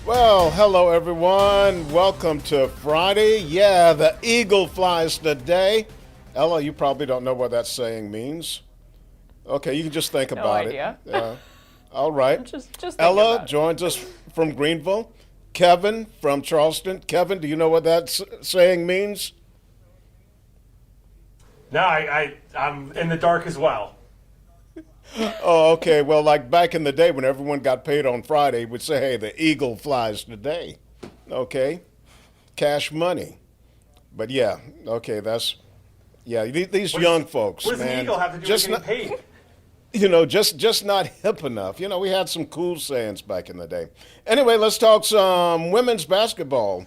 Well, hello everyone. Welcome to Friday. Yeah, the eagle flies today. Ella, you probably don't know what that saying means. Okay, you can just think No about it. idea. All right. Just think Ella about it. joins us from Greenville. Kevin from Charleston. Kevin, do you know what that saying means? No, I'm in the dark as well. Oh, okay. Well, like back in the day when everyone got paid on Friday, we'd say, hey, the eagle flies today. Okay. Cash money. But yeah, okay, yeah, these young folks, What does an man, eagle have to do with just getting not, paid? just not hip enough. We had some cool sayings back in the day. Anyway, let's talk some women's basketball.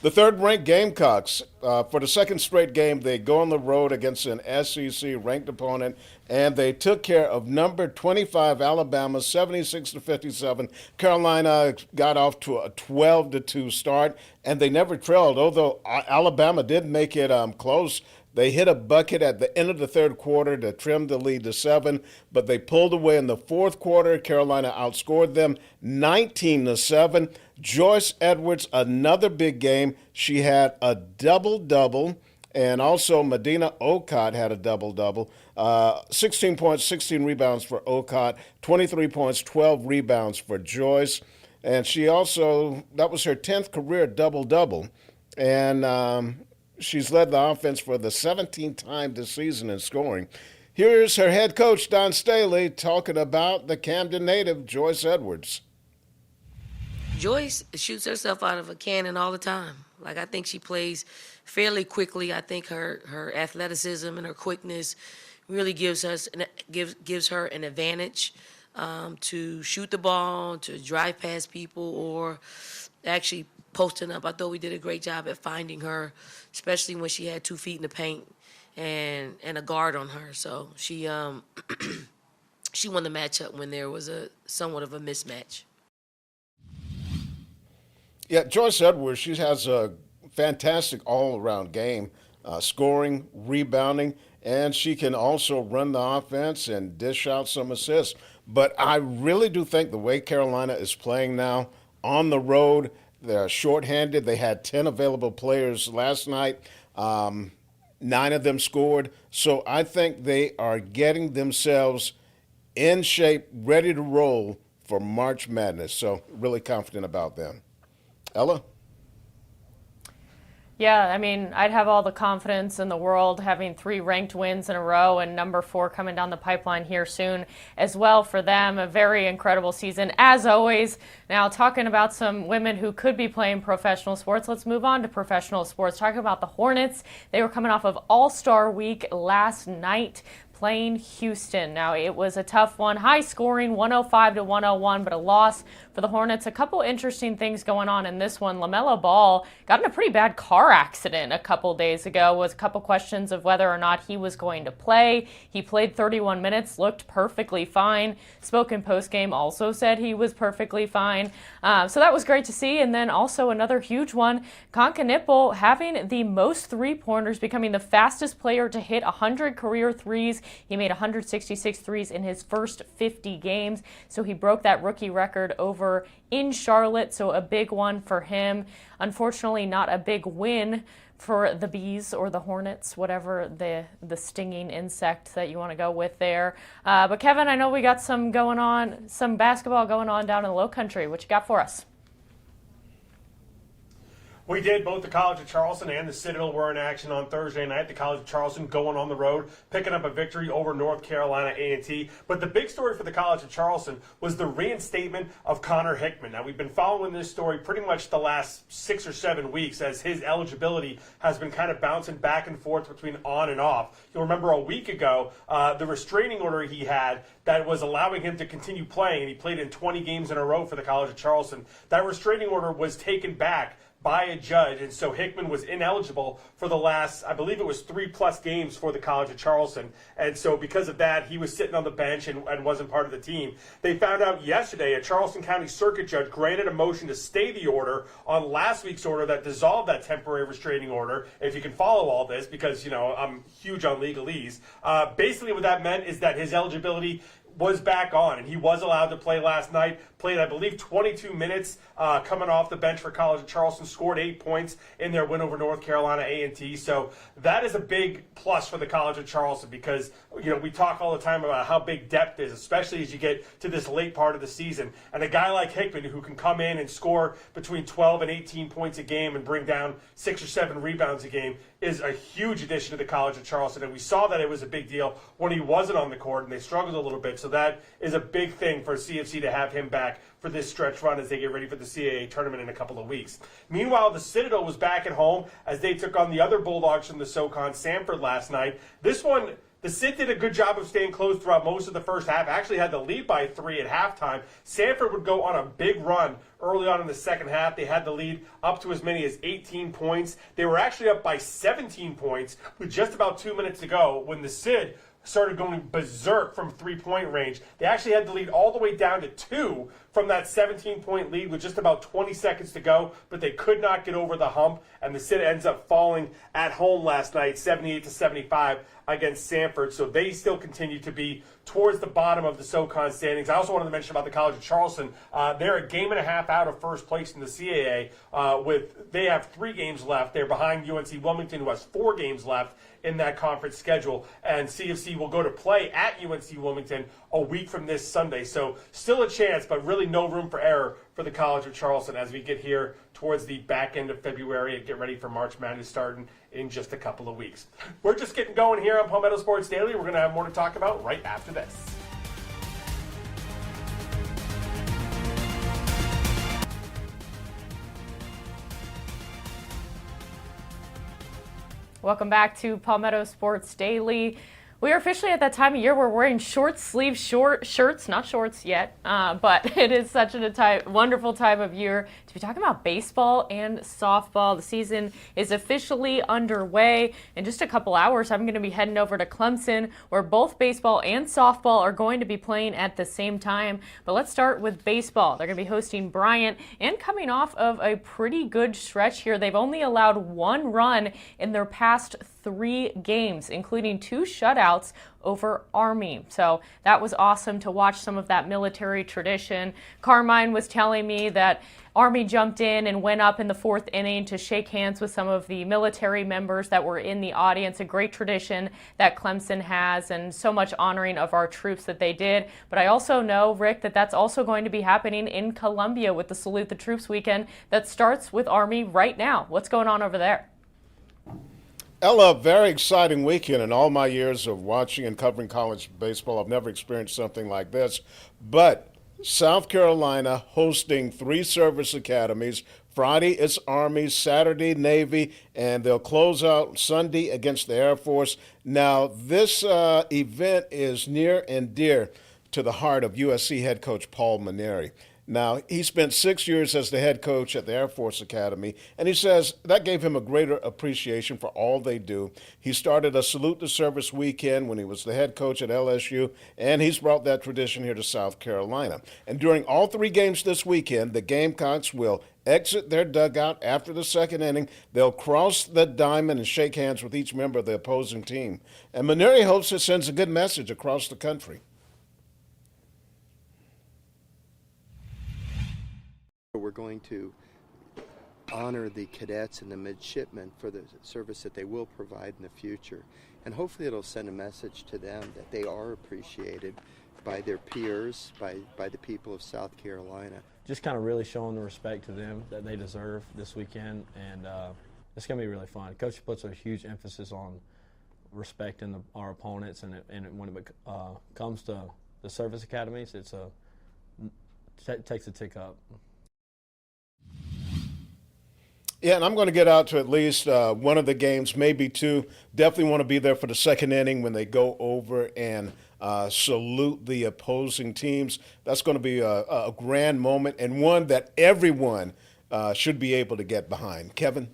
The third-ranked Gamecocks, for the second straight game, they go on the road against an SEC-ranked opponent, and they took care of number 25 Alabama, 76-57. Carolina got off to a 12-2 start, and they never trailed. Although Alabama did make it close, they hit a bucket at the end of the third quarter to trim the lead to 7, but they pulled away in the fourth quarter. Carolina outscored them 19-7. Joyce Edwards, another big game. She had a double-double, and also Medina Okot had a double-double. 16 points, 16 rebounds for Okot, 23 points, 12 rebounds for Joyce. And she also, that was her 10th career double-double. And she's led the offense for the 17th time this season in scoring. Here's her head coach, Don Staley, talking about the Camden native, Joyce Edwards. Joyce shoots herself out of a cannon all the time. Like, I think she plays fairly quickly. I think her athleticism and her quickness really gives her an advantage to shoot the ball, to drive past people, or actually posting up. I thought we did a great job at finding her, especially when she had 2 feet in the paint and a guard on her. So she she won the matchup when there was a somewhat of a mismatch. Yeah, Joyce Edwards, she has a fantastic all-around game, scoring, rebounding, and she can also run the offense and dish out some assists. But I really do think the way Carolina is playing now on the road, they're shorthanded. They had 10 available players last night. 9 of them scored. So I think they are getting themselves in shape, ready to roll for March Madness. So really confident about them. Ella? Yeah, I mean, I'd have all the confidence in the world having 3 ranked wins in a row and number 4 coming down the pipeline here soon as well for them. A very incredible season, as always. Now, talking about some women who could be playing professional sports, let's move on to professional sports. Talking about the Hornets, they were coming off of All-Star Week last night, playing Houston. Now, it was a tough one, high scoring, 105-101, but a loss for the Hornets. A couple interesting things going on in this one. LaMelo Ball got in a pretty bad car accident a couple days ago. Was a couple questions of whether or not he was going to play. He played 31 minutes, looked perfectly fine. Spoke in postgame, also said he was perfectly fine. So that was great to see. And then also another huge one, Conca having the most three-pointers, becoming the fastest player to hit 100 career threes. He made 166 threes in his first 50 games, so he broke that rookie record over in Charlotte, so a big one for him. Unfortunately, not a big win for the Bees or the Hornets, whatever the stinging insect that you want to go with there. But Kevin, I know we got some basketball going on down in the Low Country. What you got for us? We did. Both the College of Charleston and the Citadel were in action on Thursday night. The College of Charleston going on the road, picking up a victory over North Carolina A&T. But the big story for the College of Charleston was the reinstatement of Connor Hickman. Now, we've been following this story pretty much the last 6 or 7 weeks as his eligibility has been kind of bouncing back and forth between on and off. You'll remember a week ago, the restraining order he had that was allowing him to continue playing, and he played in 20 games in a row for the College of Charleston. That restraining order was taken back by a judge, and so Hickman was ineligible for the last, I believe it was 3+ games for the College of Charleston, and so because of that, he was sitting on the bench and wasn't part of the team. They found out yesterday a Charleston County Circuit judge granted a motion to stay the order on last week's order that dissolved that temporary restraining order, if you can follow all this, because, you know, I'm huge on legalese. Basically what that meant is that his eligibility was back on, and he was allowed to play last night. Played, I believe, 22 minutes coming off the bench for College of Charleston, scored 8 points in their win over North Carolina A&T. So that is a big plus for the College of Charleston because, we talk all the time about how big depth is, especially as you get to this late part of the season. And a guy like Hickman who can come in and score between 12 and 18 points a game and bring down 6 or 7 rebounds a game is a huge addition to the College of Charleston. And we saw that it was a big deal when he wasn't on the court and they struggled a little bit. So that is a big thing for CFC to have him back for this stretch run as they get ready for the CAA tournament in a couple of weeks. Meanwhile, the Citadel was back at home as they took on the other Bulldogs from the SoCon, Sanford, last night. This one, the Cit did a good job of staying close throughout most of the first half. Actually had the lead by 3 at halftime. Sanford would go on a big run early on in the second half. They had the lead up to as many as 18 points. They were actually up by 17 points with just about 2 minutes to go when the Cid started going berserk from three-point range. They actually had the lead all the way down to 2 from that 17-point lead with just about 20 seconds to go, but they could not get over the hump, and the Cid ends up falling at home last night, 78-75 against Sanford. So they still continue to be towards the bottom of the SoCon standings. I also wanted to mention about the College of Charleston. They're a game and a half out of first place in the CAA. They have 3 games left. They're behind UNC Wilmington, who has 4 games left in that conference schedule. And CFC will go to play at UNC Wilmington a week from this Sunday. So still a chance, but really no room for error for the College of Charleston as we get here towards the back end of February and get ready for March Madness starting in just a couple of weeks. We're just getting going here on Palmetto Sports Daily. We're going to have more to talk about right after this. Welcome back to Palmetto Sports Daily. We are officially at that time of year where we're wearing short shirts, not shorts yet, but it is such a wonderful time of year to be talking about baseball and softball. The season is officially underway. In just a couple hours, I'm going to be heading over to Clemson, where both baseball and softball are going to be playing at the same time. But let's start with baseball. They're going to be hosting Bryant, and coming off of a pretty good stretch here. They've only allowed 1 run in their past 3 games, including 2 shutouts over Army. So that was awesome to watch some of that military tradition. Carmine was telling me that Army jumped in and went up in the 4th inning to shake hands with some of the military members that were in the audience. A great tradition that Clemson has, and so much honoring of our troops that they did. But I also know, Rick, that that's also going to be happening in Columbia with the Salute the Troops weekend that starts with Army right now. What's going on over there? Ella, very exciting weekend. In all my years of watching and covering college baseball, I've never experienced something like this. But South Carolina hosting 3 service academies. Friday it's Army, Saturday Navy, and they'll close out Sunday against the Air Force. Now, this event is near and dear to the heart of USC head coach Paul Mainieri. Now, he spent 6 years as the head coach at the Air Force Academy, and he says that gave him a greater appreciation for all they do. He started a Salute the Service weekend when he was the head coach at LSU, and he's brought that tradition here to South Carolina. And during all 3 games this weekend, the Gamecocks will exit their dugout after the 2nd inning. They'll cross the diamond and shake hands with each member of the opposing team. And Mainieri hopes it sends a good message across the country. We're going to honor the cadets and the midshipmen for the service that they will provide in the future. And hopefully it'll send a message to them that they are appreciated by their peers, by the people of South Carolina. Just kind of really showing the respect to them that they deserve this weekend, and it's going to be really fun. Coach puts a huge emphasis on respecting our opponents, and when it comes to the service academies, it takes a tick up. Yeah, and I'm going to get out to at least one of the games, maybe 2. Definitely want to be there for the 2nd inning when they go over and salute the opposing teams. That's going to be a grand moment, and one that everyone should be able to get behind. Kevin?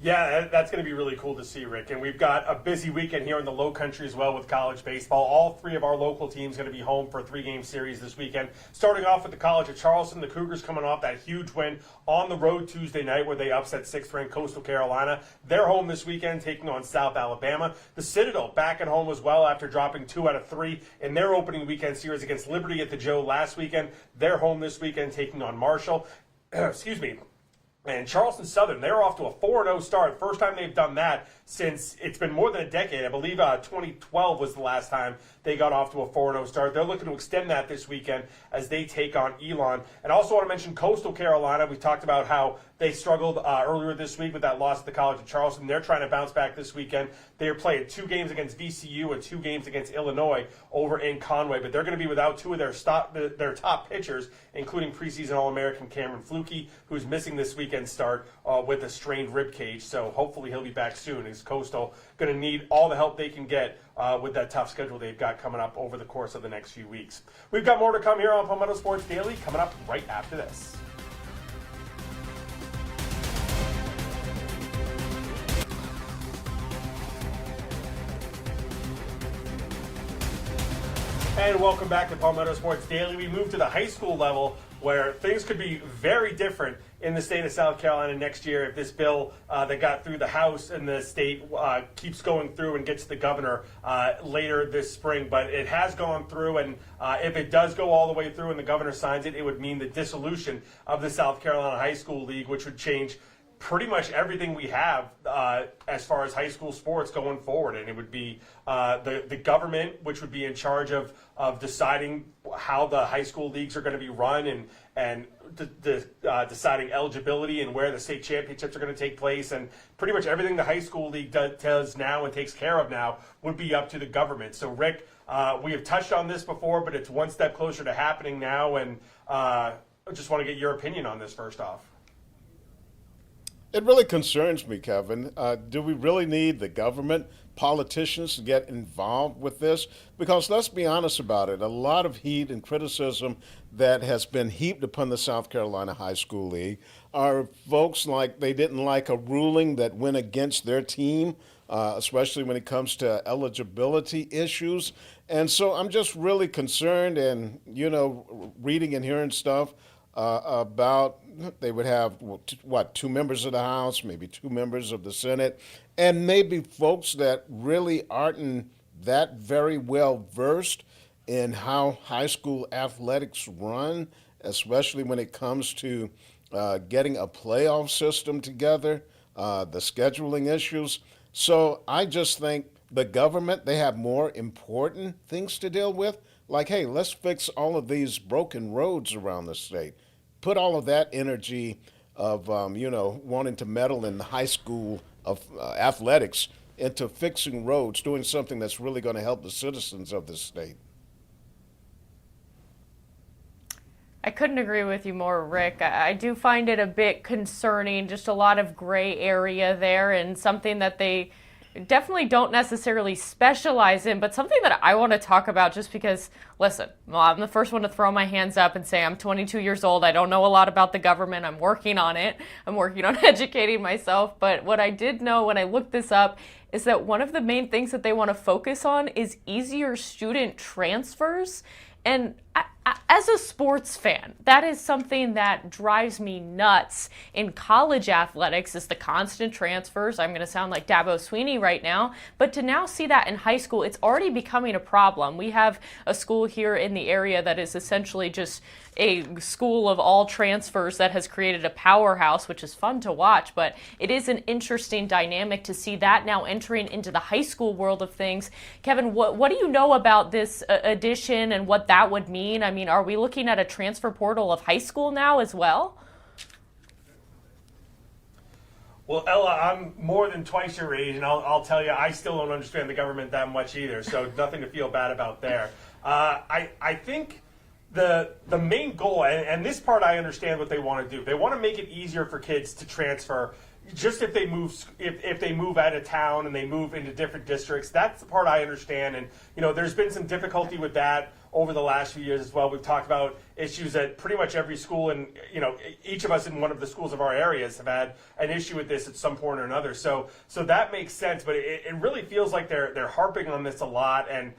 Yeah, that's going to be really cool to see, Rick. And we've got a busy weekend here in the Low Country as well with college baseball. All three of our local teams going to be home for a 3-game series this weekend. Starting off with the College of Charleston, the Cougars coming off that huge win on the road Tuesday night where they upset 6th-ranked Coastal Carolina. They're home this weekend taking on South Alabama. The Citadel back at home as well after dropping 2 out of 3 in their opening weekend series against Liberty at the Joe last weekend. They're home this weekend taking on Marshall. Excuse me. And Charleston Southern, they're off to a 4-0 start. First time they've done that since it's been more than a decade. I believe 2012 was the last time they got off to a 4-0 start. They're looking to extend that this weekend as they take on Elon. And I also want to mention Coastal Carolina. We talked about how they struggled earlier this week with that loss at the College of Charleston. They're trying to bounce back this weekend. They are playing 2 games against VCU and 2 games against Illinois over in Conway. But they're going to be without 2 of their top pitchers, including preseason All-American Cameron Fluke, who's missing this weekend's start with a strained rib cage. So hopefully he'll be back soon. Is Coastal going to need all the help they can get with that tough schedule they've got coming up over the course of the next few weeks. We've got more to come here on Palmetto Sports Daily coming up right after this. And welcome back to Palmetto Sports Daily. We move to the high school level where things could be very different in the state of South Carolina next year if this bill that got through the House and the state keeps going through and gets to the governor later this spring. But it has gone through, and if it does go all the way through and the governor signs it, it would mean the dissolution of the South Carolina High School League, which would change pretty much everything we have as far as high school sports going forward. And it would be the government, which would be in charge of deciding how the high school leagues are going to be run and deciding eligibility and where the state championships are going to take place. And pretty much everything the high school league does now and takes care of now would be up to the government. So, Rick, we have touched on this before, but it's one step closer to happening now. And I just want to get your opinion on this first off. It really concerns me, Kevin. Do we really need the government, politicians to get involved with this? Because let's be honest about it, a lot of heat and criticism that has been heaped upon the South Carolina High School League are folks like they didn't like a ruling that went against their team, especially when it comes to eligibility issues. And so I'm just really concerned and, reading and hearing stuff about they would have, 2 members of the House, maybe 2 members of the Senate, and maybe folks that really aren't that very well versed in how high school athletics run, especially when it comes to getting a playoff system together, the scheduling issues. So I just think the government, they have more important things to deal with. Like, hey, let's fix all of these broken roads around the state. Put all of that energy of, wanting to meddle in the high school of athletics into fixing roads, doing something that's really going to help the citizens of this state. I couldn't agree with you more, Rick. I do find it a bit concerning, just a lot of gray area there and something that they definitely don't necessarily specialize in, but something that I want to talk about just because, listen, I'm the first one to throw my hands up and say I'm 22 years old. I don't know a lot about the government. I'm working on it. I'm working on educating myself. But what I did know when I looked this up is that one of the main things that they want to focus on is easier student transfers. And as a sports fan, that is something that drives me nuts in college athletics is the constant transfers. I'm going to sound like Dabo Sweeney right now, but to now see that in high school, it's already becoming a problem. We have a school here in the area that is essentially just a school of all transfers that has created a powerhouse, which is fun to watch, but it is an interesting dynamic to see that now entering into the high school world of things. Kevin, what do you know about this addition and what that would mean? I mean, are we looking at a transfer portal of high school now as well? Well, Ella, I'm more than twice your age, and I'll tell you, I still don't understand the government that much either, so nothing to feel bad about there. I think the main goal, and this part I understand what they want to do. They want to make it easier for kids to transfer just if they move out of town and they move into different districts. That's the part I understand. And, there's been some difficulty with that over the last few years as well. We've talked about issues at pretty much every school, and each of us in one of the schools of our areas have had an issue with this at some point or another. So that makes sense, but it really feels like they're harping on this a lot, and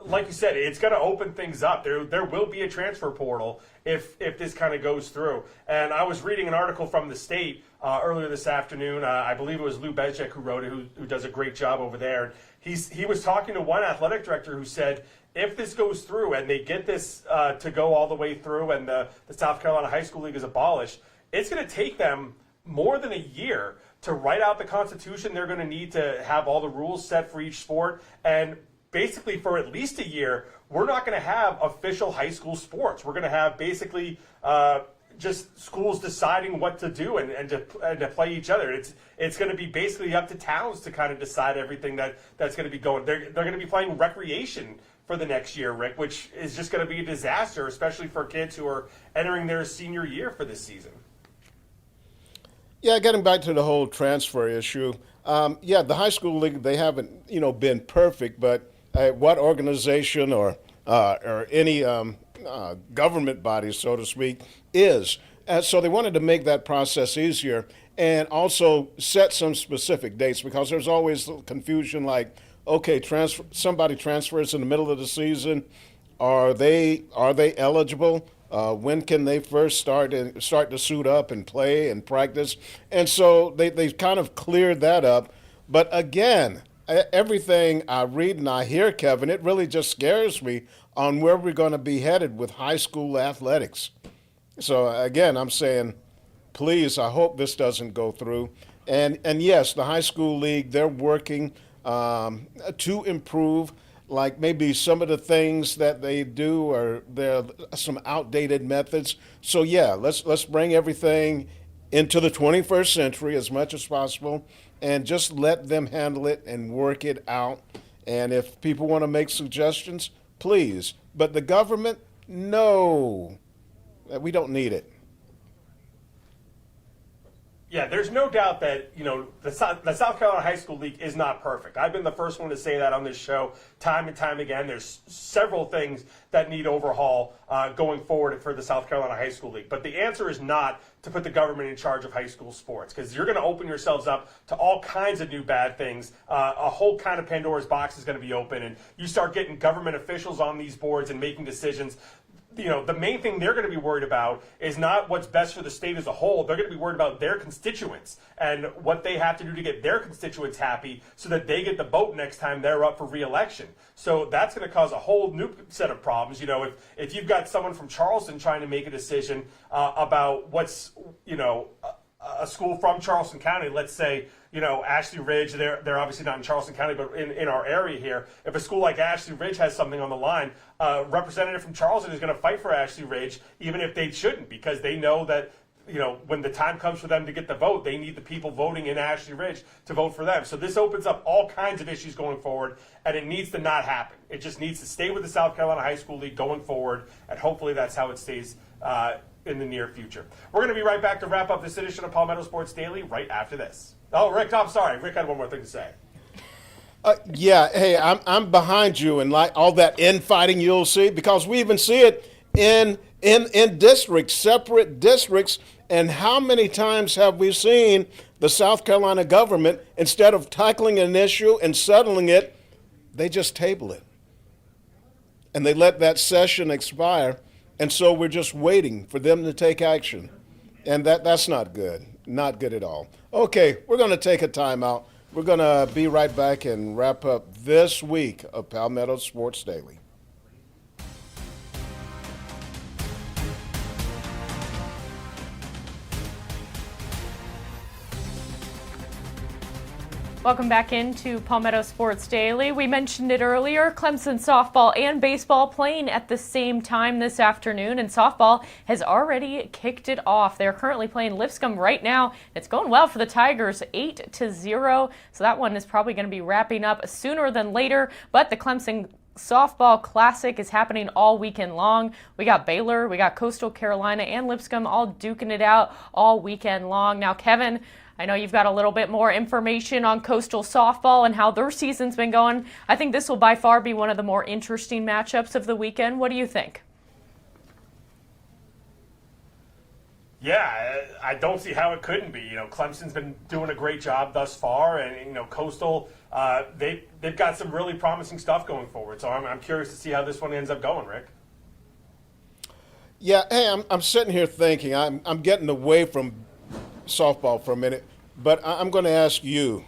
like you said, it's going to open things up. There will be a transfer portal if this kind of goes through. And I was reading an article from the State earlier this afternoon. I believe it was Lou Bezjak who wrote it, who does a great job over there. He was talking to one athletic director who said, if this goes through and they get this to go all the way through and the South Carolina High School League is abolished, it's going to take them more than a year to write out the Constitution. They're going to need to have all the rules set for each sport, and basically for at least a year, we're not going to have official high school sports. We're going to have basically just schools deciding what to do and to play each other. It's going to be basically up to towns to kind of decide everything that's going to be going. They're going to be playing recreation for the next year, Rick, which is just going to be a disaster, especially for kids who are entering their senior year for this season. Yeah, getting back to the whole transfer issue. The high school league, they haven't been perfect, but what organization or any government body, so to speak, is. So they wanted to make that process easier and also set some specific dates, because there's always confusion like, okay, somebody transfers in the middle of the season. Are they eligible? When can they first start to suit up and play and practice? And so they kind of cleared that up. But again, everything I read and I hear, Kevin, it really just scares me on where we're going to be headed with high school athletics. So again, I'm saying, please, I hope this doesn't go through. And yes, the high school league, they're working to improve, like maybe some of the things that they do, or there are some outdated methods. So yeah, let's bring everything into the 21st century as much as possible, and just let them handle it and work it out. And if people want to make suggestions, please. But the government, no, we don't need it. Yeah, there's no doubt that, the South Carolina High School League is not perfect. I've been the first one to say that on this show time and time again. There's several things that need overhaul going forward for the South Carolina High School League. But the answer is not to put the government in charge of high school sports, because you're going to open yourselves up to all kinds of new bad things. A whole kind of Pandora's box is going to be open, and you start getting government officials on these boards and making decisions. The main thing they're going to be worried about is not what's best for the state as a whole. They're going to be worried about their constituents and what they have to do to get their constituents happy so that they get the vote next time they're up for re-election. So that's going to cause a whole new set of problems. If you've got someone from Charleston trying to make a decision about what's, a school from Charleston County, let's say, Ashley Ridge, they're obviously not in Charleston County, but in our area here. If a school like Ashley Ridge has something on the line, a representative from Charleston is going to fight for Ashley Ridge, even if they shouldn't, because they know that, when the time comes for them to get the vote, they need the people voting in Ashley Ridge to vote for them. So this opens up all kinds of issues going forward, and it needs to not happen. It just needs to stay with the South Carolina High School League going forward, and hopefully that's how it stays in the near future. We're going to be right back to wrap up this edition of Palmetto Sports Daily right after this. Oh, Rick, I'm sorry. Rick had one more thing to say. Hey, I'm behind you, and like all that infighting you'll see, because we even see it in districts, separate districts. And how many times have we seen the South Carolina government, instead of tackling an issue and settling it, they just table it, and they let that session expire. And so we're just waiting for them to take action. And that's not good. Not good at all. Okay, we're going to take a timeout. We're going to be right back and wrap up this week of Palmetto Sports Daily. Welcome back into Palmetto Sports Daily. We mentioned it earlier, Clemson softball and baseball playing at the same time this afternoon, and softball has already kicked it off. They're currently playing Lipscomb right now. It's going well for the Tigers, 8-0. So that one is probably going to be wrapping up sooner than later, but the Clemson Softball Classic is happening all weekend long. We got Baylor, we got Coastal Carolina, and Lipscomb all duking it out all weekend long. Now, Kevin, I know you've got a little bit more information on Coastal softball and how their season's been going. I think this will by far be one of the more interesting matchups of the weekend. What do you think? Yeah, I don't see how it couldn't be. You know, Clemson's been doing a great job thus far, and you know, Coastal, they've got some really promising stuff going forward. So I'm curious to see how this one ends up going, Rick. Yeah, hey, I'm sitting here thinking, I'm getting away from softball for a minute, but I'm going to ask you,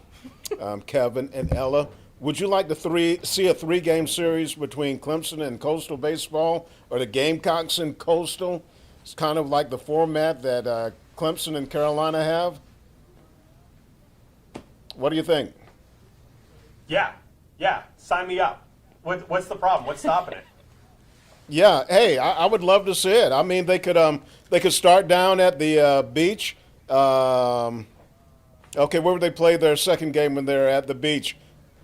Kevin and Ella, would you like to see a three-game series between Clemson and Coastal baseball, or the Gamecocks and Coastal? It's kind of like the format that Clemson and Carolina have. What do you think? Yeah, sign me up. What's the problem? What's stopping it? Yeah, hey, I would love to see it. I mean, they could start down at the beach. Okay, where would they play their second game when they're at the beach?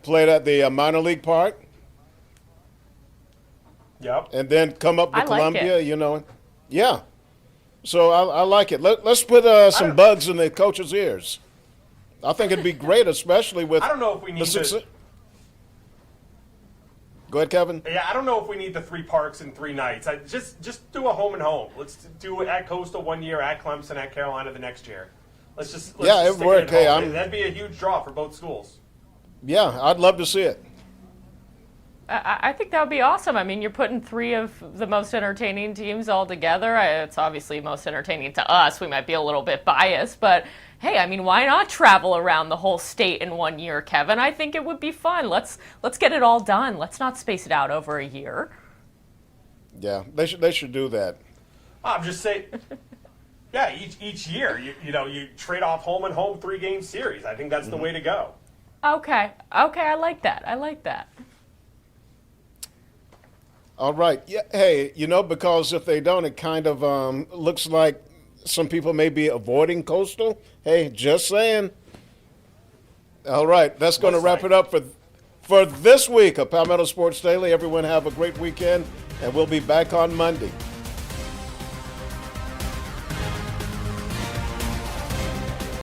Played at the minor league park? Yep. And then come up to I like Columbia, it. you know. Yeah. So I like it. Let's put some bugs in the coach's ears. I think it'd be great, especially with I don't know if we need to. Go ahead, Kevin. Yeah, I don't know if we need the 3 parks in 3 nights. Just do a home and home. Let's do it at Coastal one year, at Clemson, at Carolina the next year. Let's just Yeah, it just stick worked. at Hey, home. That'd be a huge draw for both schools. Yeah, I'd love to see it. I think that would be awesome. I mean, you're putting 3 of the most entertaining teams all together. It's obviously most entertaining to us. We might be a little bit biased, but hey, I mean, why not travel around the whole state in one year, Kevin? I think it would be fun. Let's get it all done. Let's not space it out over a year. Yeah, they should do that. I'm just saying. Yeah, each year, you trade off home and home 3-game series. I think that's the way to go. Okay, I like that. All right. Yeah. Hey, because if they don't, it kind of looks like some people may be avoiding Coastal. Hey, just saying. All right. That's going to wrap it up for this week of Palmetto Sports Daily. Everyone have a great weekend, and we'll be back on Monday.